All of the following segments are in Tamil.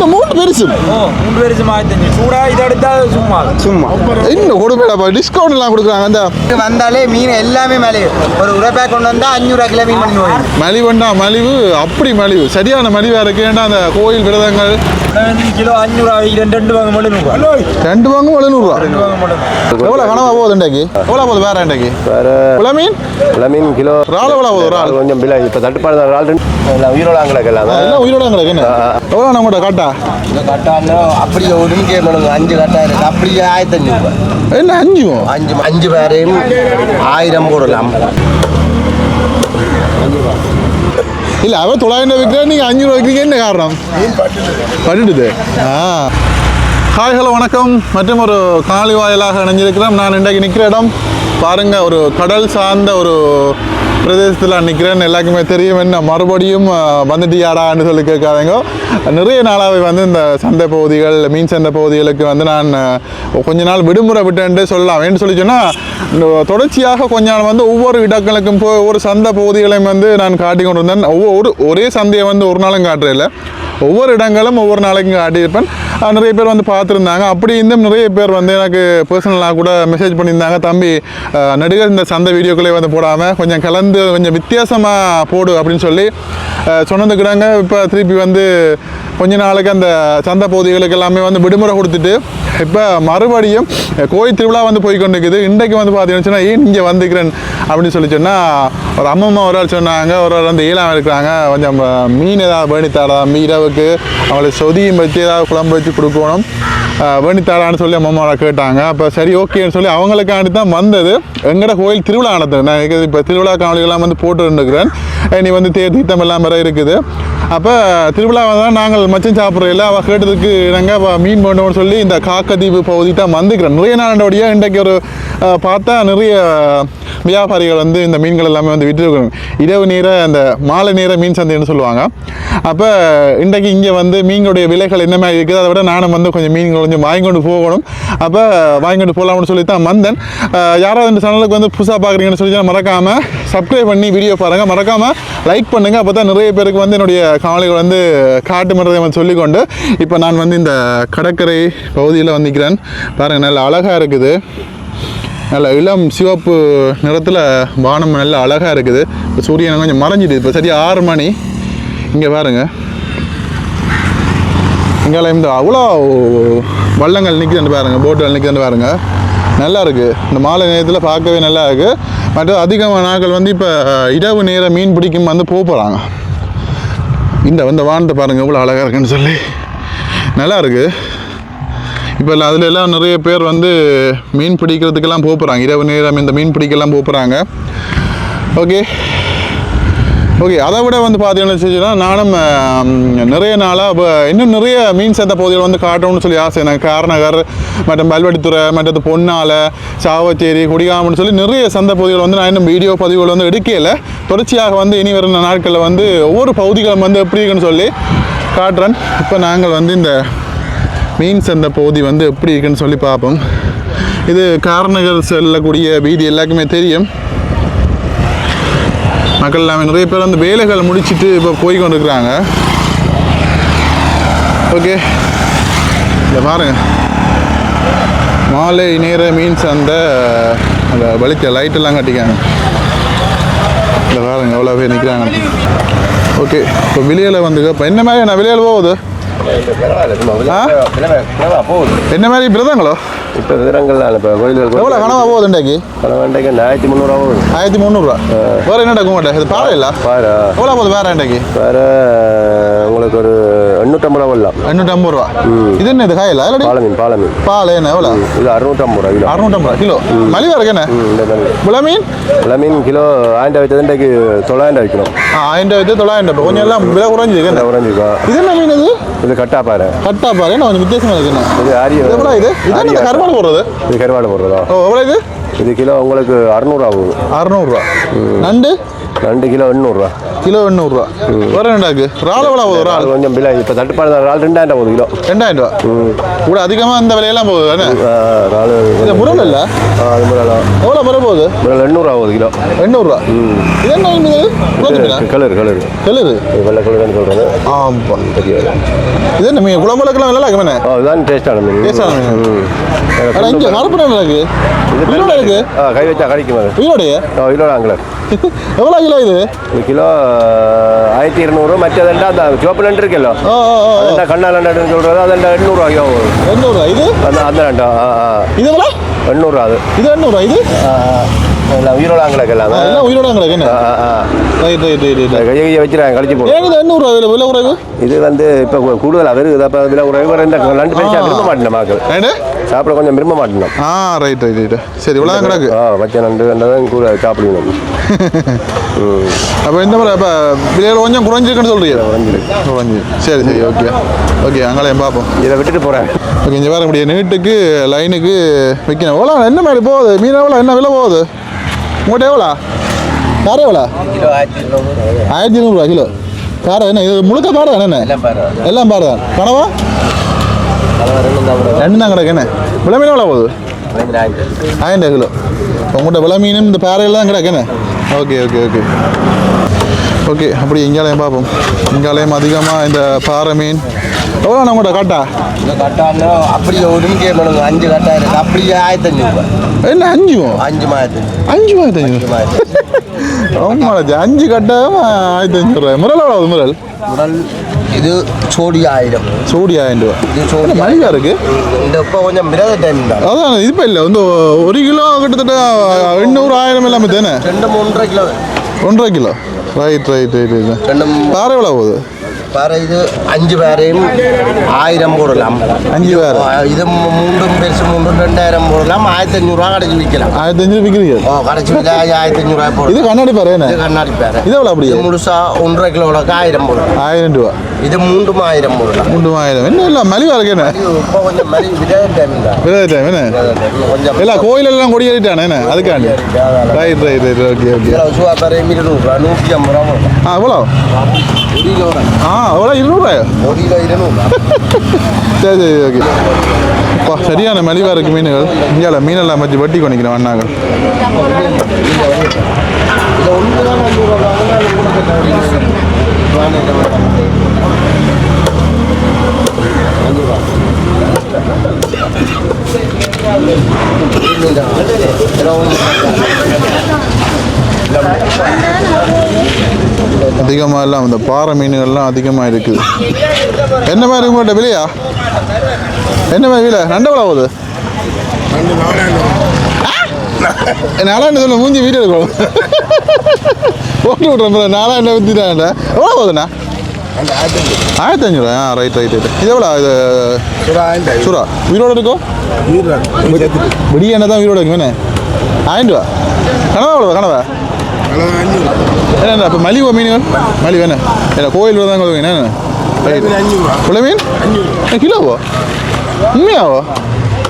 இந்த மூணு பெருசு மூணு பேருக்கு 1500 சூடா இதை எடுத்தா சும்மா இன்னும் கொடுப்பேடா டிஸ்கவுண்ட் எல்லாம் கொடுக்குறாங்க அந்த வந்தாலே மீன் எல்லாமே மலிவு ஒரு உரைப்பா கொண்டு வந்தா 500 கிலோ மீன் பண்ணி போய் மலிவுண்டா மலிவு அப்படி மலிவு சரியான மலிவா இருக்கு ஏன்னா அந்த கோயில் விரதங்கள் கிலோ 500 ரெண்டு வாங்க மட்டும் 2 வாங்க 700 எவ்வளோ கனவா போகுது இன்றைக்கு எவ்வளோ போகுது வேற இன்றைக்கு மீன் மீன் கிலோ இறால் எவ்வளோ போகுது இறால் கொஞ்சம் பிள்ளை இப்போ தட்டுப்பாடு இறால் உயிரோடாங்களுக்கு எல்லாம் உயிரோடாங்களுக்கு என்ன எவ்வளோ நம்மகிட்ட காட்டா கட்டாங்க அப்படி ஒதுங்க 5 கட்டா இருக்கு அப்படியே 1500 என்ன 5 பேரையும் 1000 போடலாம் இல்லை அவன் 900 விற்கிறேன் நீங்கள் 500 விற்கிறீங்க என்ன காரணம் பண்ணிடுது ஹாய் ஹலோ வணக்கம் மற்றும் ஒரு காலி வாயிலாக இணைஞ்சிருக்கிறோம் நான் இன்றைக்கு நிற்கிற இடம் பாருங்கள் ஒரு கடல் சார்ந்த ஒரு பிரதேசத்தில் நிற்கிறேன்னு எல்லாருக்குமே தெரியும் என்ன மறுபடியும் வந்துட்டு யாரான்னு சொல்லி கேட்காதீங்க நிறைய நாளாகவே வந்து இந்த சந்தை பகுதிகள் மீன் சந்தை பகுதிகளுக்கு வந்து நான் கொஞ்ச நாள் விடுமுறை விட்டேன்ட்டு சொல்லலாம் ஏன்னு சொல்லி சொன்னால் தொடர்ச்சியாக கொஞ்ச நாள் வந்து ஒவ்வொரு இடங்களுக்கும் போய் ஒவ்வொரு சந்தை பகுதிகளையும் வந்து நான் காட்டி கொண்டு இருந்தேன் ஒரே சந்தையை வந்து ஒரு நாளும் காட்டுறதில்லை ஒவ்வொரு இடங்களும் ஒவ்வொரு நாளைக்கும் காட்டியிருப்பேன் நிறைய பேர் வந்து பார்த்துருந்தாங்க அப்படி இன்னும் நிறைய பேர் வந்து எனக்கு பர்சனலாக கூட மெசேஜ் பண்ணியிருந்தாங்க தம்பி நடிகர் இந்த சந்தை வீடியோக்களே வந்து போடாமல் கொஞ்சம் கலந்து கொஞ்சம் வித்தியாசமாக போடு அப்படின்னு சொல்லி சொன்னதுக்குறாங்க இப்போ திருப்பி வந்து கொஞ்ச நாளைக்கு அந்த சந்தை பகுதிகளுக்கு எல்லாமே வந்து விடுமுறை கொடுத்துட்டு இப்போ மறுபடியும் கோயில் திருவிழா வந்து போய்கொண்டிருக்குது இன்றைக்கு வந்து பார்த்தீங்கன்னா ஏன் இங்கே வந்துக்கிறேன் அப்படின்னு சொல்லி சொன்னால் ஒரு அம்மம்மா ஒரு ஆள் சொன்னாங்க ஒரு ஆள் வந்து ஈழம் இருக்கிறாங்க கொஞ்சம் மீன் ஏதாவது வேணித்தாடா இரவுக்கு அவங்களுக்கு சொதியும் வச்சு ஏதாவது குழம்பு வச்சு கொடுக்கணும் வேணித்தாடான்னு சொல்லி அம்மாவை கேட்டாங்க அப்போ சரி ஓகேன்னு சொல்லி அவங்களுக்காண்டி தான் வந்தது எங்கட கோயில் திருவிழா நடந்தது நான் இப்போ திருவிழா காவலிகள்லாம் வந்து போட்டுருந்துக்கிறேன் நீ வந்து தீர்த்தம் எல்லாம் வர இருக்குது அப்போ திருவிழா தான் நாங்கள் மச்சம் சாப்பிட்றதில்ல அவள் கேட்டதுக்கு நாங்கள் மீன் பண்ணுவோம்னு சொல்லி இந்த காக்கத்தீவு பகுதி தான் வந்துக்கிறேன் நிறைய நாளோடைய இன்றைக்கு ஒரு பார்த்தா நிறைய வியாபாரிகள் வந்து இந்த மீன்கள் எல்லாமே வந்து விட்டுருக்கணும் இரவு நேர அந்த மாலை நேர மீன் சந்தைன்னு சொல்லுவாங்க அப்போ இன்றைக்கு இங்கே வந்து மீன்களுடைய விலைகள் என்ன மாதிரி இருக்குது அதை விட நானும் வந்து கொஞ்சம் மீன்கள் கொஞ்சம் வாங்கிக்கொண்டு போகணும் அப்போ வாங்கிக்கொண்டு போகலாம்னு சொல்லி தான் வந்தேன் யாராவது இந்த சேனலுக்கு வந்து புதுசாக பார்க்குறீங்கன்னு சொல்லி மறக்காமல் சப்ஸ்கிரைப் பண்ணி வீடியோ பாருங்கள் மறக்காமல் லைக் பண்ணுங்கள் அப்போ தான் நிறைய பேருக்கு வந்து என்னுடைய காவலிகள் வந்து காட்டுமன்றதை வந்து சொல்லிக்கொண்டு இப்போ நான் வந்து இந்த கடற்கரை பகுதியில் வந்துக்கிறேன் பாருங்கள் நல்ல அழகாக இருக்குது நல்ல இளம் சிவப்பு நிறத்தில் வானம் நல்ல அழகாக இருக்குது இப்போ சூரியன் கொஞ்சம் மறைஞ்சிடுது இப்போ சரியா 6 மணி இங்கே பாருங்கள் இங்கே இந்த அவ்வளோ வள்ளங்கள் நிற்கிது பாருங்கள் போட்டுகள் நிற்கிது பாருங்கள் நல்லா இருக்குது இந்த மாலை நேரத்தில் பார்க்கவே நல்லா இருக்குது மற்ற அதிகமான நாட்கள் வந்து இப்போ இரவு நேர மீன் பிடிக்கும் வந்து போகிறாங்க இந்த வானத்தை பாருங்கள் எவ்வளோ அழகாக இருக்குன்னு சொல்லி நல்லா இருக்குது இப்போ அதில் எல்லாம் நிறைய பேர் வந்து மீன் பிடிக்கிறதுக்கெல்லாம் போகிறாங்க இரவு நேரம் இந்த மீன் பிடிக்கலாம் போகிறாங்க ஓகே அதை விட வந்து பார்த்தீங்கன்னு சொன்னா நானும் நிறைய நாளாக இப்போ இன்னும் நிறைய மீன் சந்தை பகுதிகள் வந்து காட்டணும்னு சொல்லி ஆசை எனக்கு காரநகர் மற்றும் பல்வடித்துறை மற்றது பொன்னாலை சாவச்சேரி குடிகாமன்னு சொல்லி நிறைய சந்தை பகுதிகள் வந்து நான் இன்னும் வீடியோ பதிவுகள் வந்து எடுக்கல தொடர்ச்சியாக வந்து இனி வரும் நாட்களில் வந்து ஒவ்வொரு பகுதிகளும் வந்து எப்படி இருக்குன்னு சொல்லி காட்டுறேன் இப்போ நாங்கள் வந்து இந்த மீன் சந்தை பகுதி வந்து எப்படி இருக்குன்னு சொல்லி பார்ப்போம் இது காரநகர் செல்லக்கூடிய வீதி எல்லாருக்குமே தெரியும் மக்கள் எல்லாமே நிறைய பேர் வந்து வேலைகள் முடிச்சுட்டு இப்போ போய் கொண்டு இருக்கிறாங்க ஓகே இதை பாருங்க மாலை நேர மீன் சந்தை அந்த வலிக்க லைட்டெல்லாம் கட்டிக்காங்க இதை பாருங்க எவ்வளோ பேர் நிற்கிறாங்க ஓகே இப்போ விலையில் வந்து இப்போ என்ன மாதிரி நான் விலையில் போகுது என்ன மாதிரி பிரதங்களோ இப்போ விவரங்கள் இப்போ கோயில்கள் எவ்வளோ கனவா போகுது இன்றைக்கு இன்றைக்கு 1300 போகுது 1300 வேறு என்ன உங்கள்கிட்ட இது பாறை இல்லை பாரு எவ்வளோ போகுது வேறு இன்றைக்கு வேறு உங்களுக்கு ஒரு 850 வரலாம் 850 இது என்ன இது காயில பாலமீன் பால் என்ன எவ்வளோ இது 650 கிலோ மலிவா இருக்கு என்ன விளமீன் கிலோ 1000 வைத்தது இன்றைக்கு 900 வைக்கணும் 1000 வைத்து 900 கொஞ்சம் எல்லாம் விலை குறைஞ்சிருக்கு குறைஞ்சிருக்கா இது என்ன மீன் இது கட்டாப்பாறை என்ன கொஞ்சம் வித்தியாசமா இருக்குண்ணா இது ஆரிய எவ்வளோ இது கருவாடு போடுறது இது கருவாடு போடுறதா ஓ எவ்வளோ இது இது கிலோ உங்களுக்கு 600 ஆகும். 600 நண்டு நண்டு கிலோ 800. கிலோ 800 வேற என்னடாக்கு இறால் எவ்வளோ போகுது இறால் கொஞ்சம் விலை இப்போ தட்டுப்பாடு இறால் 2000 போகுது கிலோ. 2000 கூட அதிகமாக இந்த விலையெல்லாம் போகுது தானே இறால் இந்த முரல் இல்லை அது முறையெல்லாம் எவ்வளோ முறை போகுது 800 ஆகுது கிலோ. 800 இது என்ன கலர் கலரு வெள்ளை கலர்னு சொல்கிறது. ஆமாப்பா இது என்ன மீன் குழம்புலக்கெல்லாம் நல்லா இருக்குமே இதுதான் டேஸ்டான மீன். டேஸ்டான மீன் ஆனால் இங்கே கருப்பு நல்லா இருக்கு உயிரோட இருக்கு கை வச்சா கடிக்கும். உயிரோடைய உயிரோட ஆங்கலர் எவ்வளோ கிலோ இது கிலோ 1200. மற்றதெண்டா அந்த சிவப்பு நண்டு இருக்குல்ல அதெண்டா கண்ணா நண்டுன்னு சொல்கிறது அதெண்டா 800 ஆகியோ 800 இது அந்த நண்டா இது எவ்வளோ 800 அது இது 800 இது எல்லாம் உயிரோட ஆங்கலக்கு எல்லாம் எல்லாம் உயிரோட ஆங்கலக்கு என்ன ரைட் கையை வச்சுறாங்க கழிச்சு போடும். ஏன் இது 800 விலை குறைவு இது வந்து இப்போ கூடுதலாக வருது. அப்போ விலை குறைவு இந்த நண்டு பெருசாக விரும்ப மாட்டேன் மக்கள் சாப்பிட கொஞ்சம் விரும்ப மாட்டேன். ரைட் சரி இவ்வளோ கிடக்கு வச்ச நண்டு கண்டதான் கூட சாப்பிடுவோம். அப்போ இந்த மாதிரி இப்போ விலையில் கொஞ்சம் குறைஞ்சிருக்குன்னு சொல்கிறீங்க குறைஞ்சி சரி ஓகே அங்கேயும் பார்ப்போம். இதை விட்டுட்டு போகிறேன். ஓகே இங்கே வர முடியாது நீட்டுக்கு லைனுக்கு விற்கணும் எவ்வளோ என்ன மாதிரி போகுது மீன் எவ்வளோ என்ன விலை போகுது உங்கள்கிட்ட எவ்வளோ காரம் எவ்வளோ 1200 கிலோ காரம் என்ன இது முழுக்க பாரு தானே எல்லாம் பாரு தான் கனவா 2 தான் கிடக்கு என்ன விலை மீன் எவ்வளோ போகுது 1000 கிலோ உங்கள்கிட்ட விலை மீனும் இந்த பாறையெல்லாம் கிடக்கு என்ன ஓகே அப்படி இங்காலயம் பார்ப்போம். இங்காலயம் அதிகமாக இந்த பாறை மீன் எவ்வளோ நம்மகிட்ட காட்டா அப்படி ஒரு கேட்கணும் 5 கட்டா இருக்கு அப்படியே 1500 என்ன 5,500 5 கட்டாயம் 1500 முரல் எவ்வளோ முரல் இது சோடி 1000 ரூபா இது சோடி மலிவா இருக்கு இந்த இப்போ கொஞ்சம் விரத டைம் தான் அதான் இது இப்போ இல்லை வந்து 1 கிலோ கிட்டத்தட்ட 800 1000 எல்லாமே தானே 2-3 கிலோ 1.5 கிலோ ரைட் பாறை எவ்வளோ போகுது பாரு இது 5 பேரையும் 1000 போடலாம் 5 பேர் இது 3 பெருசு 2000 போடலாம் 1500 கடைச்சி விற்கலாம் 1500 விற்கிறீங்க கடைச்சி விற்க 1500 போடலாம். இது கண்ணாடி பாரு என்ன இது கண்ணாடி பேரு இது எவ்வளோ அப்படியே முழுசா 1.5 கிலோவுக்கு 1000 போடலாம் 1000 ரூபா இது 1000 போடலாம் 1000 என்ன இல்லை மலிவா இருக்கு என்ன இப்போ கொஞ்சம் மலி விரத டைம் தான் விரத டைம் என்ன கொஞ்சம் எல்லாம் கோயிலெல்லாம் கொடி ஏறிட்டானே என்ன அதுக்காண்டி ரைட் ஓகே சுவா பேர் 200 ரூபா 150 ரூபா போடலாம் எவ்வளோ 1 கிலோ எவ்வளோ 200 1 கிலோ 200 சரி ஓகே இப்போ சரியான மலிவாக இருக்குது மீன்கள் இந்தியாவில் மீனெல்லாம் வச்சு வட்டி கொண்டிக்கிறோம் அண்ணாங்க அதிகமாக எல்லாம் இந்த பாறை மீன்கள்லாம் அதிகமாக இருக்குது. என்ன மாதிரி உங்கள்கிட்ட விலையா என்ன மாதிரி விலை நண்டு எவ்வளோ ஆகுது 4000 சொல்ல மூஞ்சி வீடியோ இருக்கும் போட்டு விட்றேன் 4000 விற்றுட்டாண்ட எவ்வளோ போகுதுண்ணா 1500 ரைட் இது எவ்வளோ இது சுறா உயிரோடு இருக்கும் விடிய என்ன தான் உயிரோடு இருக்குமே 1000 ரூபா கனவா எவ்வளோ கனவா என்ன இப்போ மலிவா மீன்கள் மலிவு என்ன கோயில் தான் என்ன உள்ள மீன் கிலோவோ உண்மையாவோ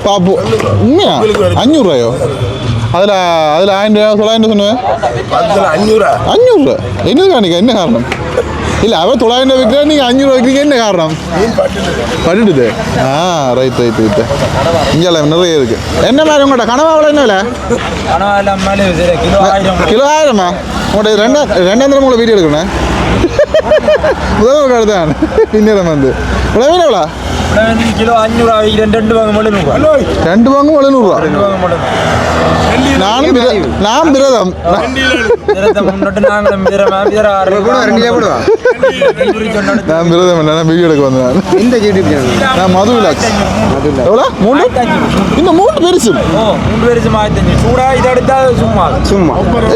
பாப்போ உண்மையா 500 ரூபாயோ அதில் 1000 ரூபா 900 சொன்னேன் 500 என்னது காணிக்க என்ன காரணம் இல்லை அவன் 900 விற்கிறேன் நீங்கள் 500 விற்கிறீங்க என்ன காரணம் பட்டுடுது ரைட் இங்கே நிறைய இருக்கு என்ன மாதிரி உங்கள்கிட்ட கனவா அவ்வளோ என்ன விலை கிலோ 1000மா உங்கள்கிட்ட 2000 உங்களை வீடியோ எடுக்கணும் முதல் தான் பின்னேரம் வந்து இவ்வளோ மீன் எவ்வளோ கிலோ 500 2 வாங்க 700 ரூபா நான் விரதம் நான் விரதம் இல்லை நான் வீடியோ எடுக்க வந்தேன் நான் மது விலாக்ஸ் எவ்வளோ 3 இந்த 3 பெருசு 3 பெருசு 1500 சூடா இதை எடுத்தா சும்மா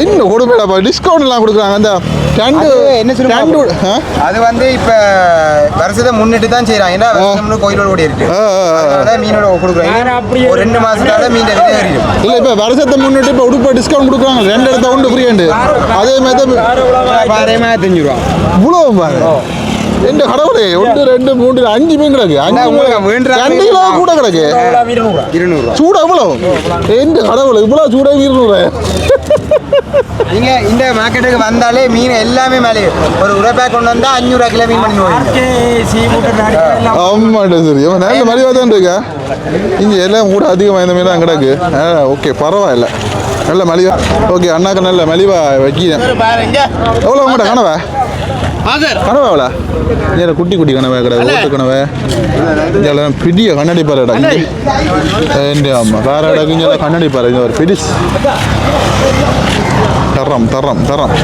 இன்னும் கொடுப்பேடா டிஸ்கவுண்ட் எல்லாம் கொடுக்குறாங்க அந்த அது வந்து இப்ப வருஷத்தை முன்னிட்டு தான் செய்யறாங்க ஏன்னா கோயிலோட ஓடி இருக்கு மீனோட கொடுக்குறாங்க ஒரு 2 மாசத்தால மீன் இல்ல இப்ப வருஷத்தை முன்னிட்டு இப்ப உடுப்ப டிஸ்கவுண்ட் கொடுக்குறாங்க 2 எடுத்தா 1 ஃப்ரீ அதே மாதிரி 1500 ரூபா இவ்வளவு பாருங்க எந்த கடவுளே 1 2 3 5 மீன் கிடக்கு 2 கிலோ கூட கிடக்கு 200 சூட எவ்வளோ எந்த கடவுள் இவ்வளோ சூட 200 நீங்க இந்த மார்க்கெட்டுக்கு வந்தாலே மீன் எல்லாமே மேலே ஒரு உரைப்பா கொண்டு வந்தா 500 கிலோ மீன் பண்ணி ஆமாட்டா சரி நல்ல மலிவாக தான் இருக்கா இங்கே எல்லாம் கூட அதிகமாக இந்த மீன் தான் கிடக்கு ஓகே பரவாயில்ல நல்ல மலிவா ஓகே அண்ணாக்கு நல்ல மலிவா வைக்கிறேன் எவ்வளோ உங்கள்கிட்ட கனவா கனவா எவ்வளோ இங்கே குட்டி குட்டி கனவா கிடக்கு ஓட்டு கனவை இங்கெல்லாம் பெரிய கண்ணாடி பாரு இடக்கு ஆமாம் வேறு இடக்கு இங்கே கண்ணாடி பாரு இங்கே ஒரு பெருசு தரம்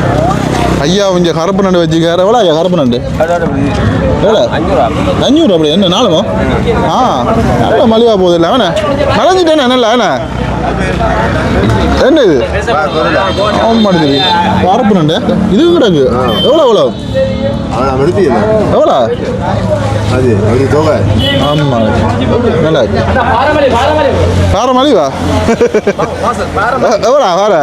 ஐயா இங்கே கருப்பு நண்டு வச்சுக்காரு எவ்வளோ ஐயா கருப்பு நண்டு எவ்வளோ 500 அப்படி என்ன நாளுமோ நல்ல மலிவா போகுது இல்லை அவனே நனைஞ்சிட்டேனே நல்லா அவனே என்ன இது ஆமாம் கருப்பு நண்டு இதுவும் கிடக்கு எவ்வளோ எவ்வளோ ஆமாம் நல்லா வேற மலிவா எவ்வளோ வேற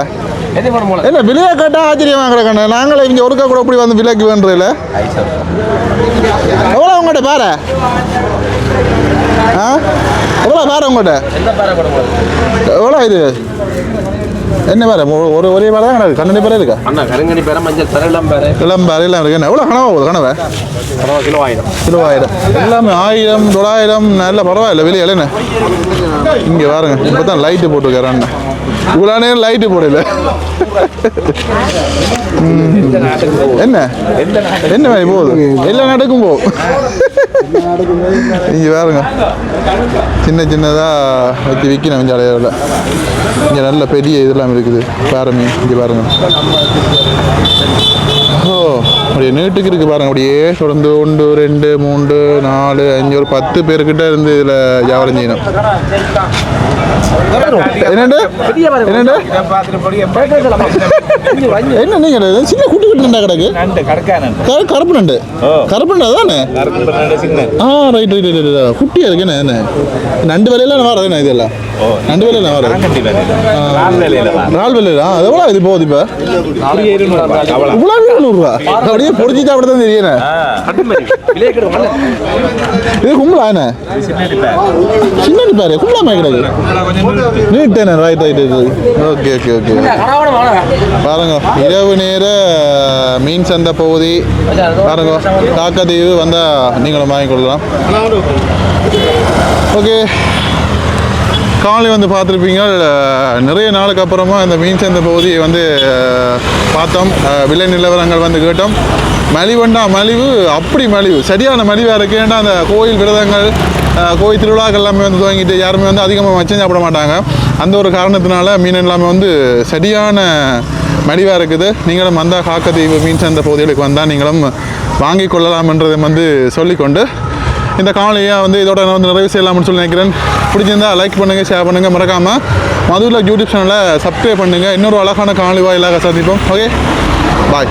என்ன விலையை கேட்டால் ஆச்சரியமா கிடக்கண்ணே நாங்களே இங்கே ஒருக்கா கூட இப்படி வந்து விலைக்கு வேண்டுறதில்ல எவ்வளோ உங்கள்கிட்ட பாரு எவ்வளோ பாரு உங்கள்கிட்ட எவ்வளோ இது என்ன பாரு ஒரே பாரு தான் கிடக்கு கண்ணடி பாரு இருக்கா கருங்கணி பேர மஞ்சள் பேர எல்லாம் பாரு எல்லாம் இருக்கு என்ன எவ்வளோ கனவா போகுது கனவை கிலோ 1000 எல்லாமே 1000 900 நல்ல பரவாயில்ல வெளியே என்ன இங்கே பாருங்க இப்போ தான் லைட்டு போட்டுருக்காரு அண்ணன் இவ்வளோ நேரம் லைட்டு போடல என்ன மாதிரி போகுது எல்லா நாட்டுக்கும் போகும் இங்கே பாருங்க சின்னதாக வச்சு விற்கணும் இந்த அடையாளத்தில் இங்கே நல்ல பெரிய இதெல்லாம் இருக்குது பாருங்க இங்கே பாருங்க ஓ அப்படியே நீட்டுக்கு இருக்குது பாருங்க அப்படியே தொடர்ந்து 1 2 3 4 5 ஒரு 10 பேர்கிட்ட இருந்து இதில் வியாபாரம் செய்யணும் என்ன நீங்க சின்ன குட்டி குட்டி நண்டா கிடக்கு கருப்பு நண்டு அதானே ரைட் குட்டியா இருக்கு என்ன நண்டு விலையில வரதுண்ணே இதெல்லாம் நண்டு விலையில வர நாலு விலையில அது எவ்வளோ இது போகுது இப்போ இவ்வளோ 200 அப்படியே பொடிச்சு சாப்பிட தான் தெரியுண்ணே இது கும்பலா என்ன சின்ன பாரு கும்பலா கிடக்கு நீட்டேண்ணே ரைட் ஓகே பாருங்க இரவு நேர மீன் சந்தை பகுதி பாருங்க காக்கத்தீவு வந்தால் நீங்களும் வாங்கி கொடுக்கலாம் ஓகே காலை வந்து பார்த்துருப்பீங்க நிறைய நாளுக்கு அப்புறமா இந்த மீன் சந்தை பகுதியை வந்து பார்த்தோம் விலை நிலவரங்கள் வந்து கேட்டோம் மலிவு அப்படி மலிவு சரியான மலிவாக இருக்குது ஏன்னா அந்த கோயில் விரதங்கள் கோயில் திருவிழாக்கள் எல்லாமே வந்து துவங்கிட்டு யாருமே வந்து அதிகமாக வச்சு சாப்பிட மாட்டாங்க அந்த ஒரு காரணத்தினால மீன் எல்லாமே வந்து சரியான மலிவாக இருக்குது நீங்களும் வந்தால் காக்கத்தீவு மீன் சந்தை பகுதிகளுக்கு வந்தால் நீங்களும் வாங்கி கொள்ளலாம்ன்றதை வந்து சொல்லிக்கொண்டு இந்த காலையாக வந்து இதோட நான் வந்து நிறைவு செய்யலாம்னு சொல்லி நினைக்கிறேன் பிடிச்சிருந்தா லைக் பண்ணுங்கள் ஷேர் பண்ணுங்கள் மறக்காமல் மதுவில் யூடியூப் சேனலை சப்ஸ்கிரைப் பண்ணுங்கள் இன்னொரு அழகான காலை வாயிலாக சந்திப்போம் ஓகே பாய்